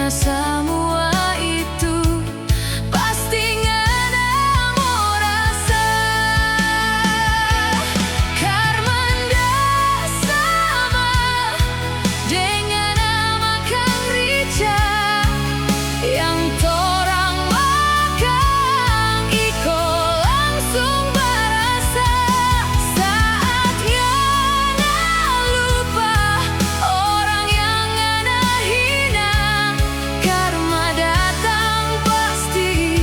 semua itu pasti ngana mau rasa. Karma ndak sama dengan nama Kang Rijal yang torang makan iko langsung berasa. Saatnya lupa orang yang ngana hina. Karma datang pasti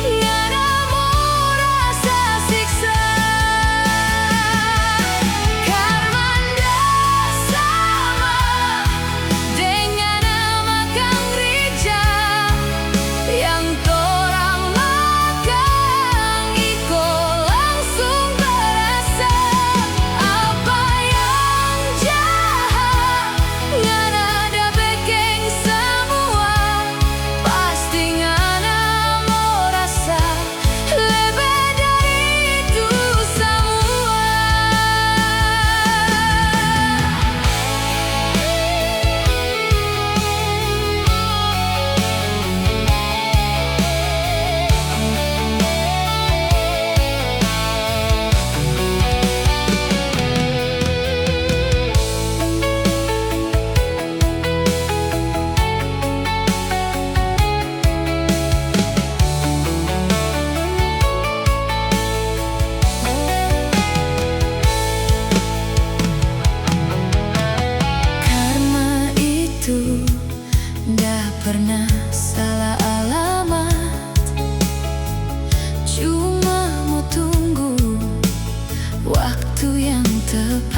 ngana mau rasa siksa. Karma ndak sama dengan nama Kang Rijal yang torang makan iko langsung berasa. Apa yang jahat ngana ada bekeng semua pasti ngana mau rasa lebih dari itu semua. Karma itu ndak pernah salah alamat, cuma mau tunggu waktu yang tepat.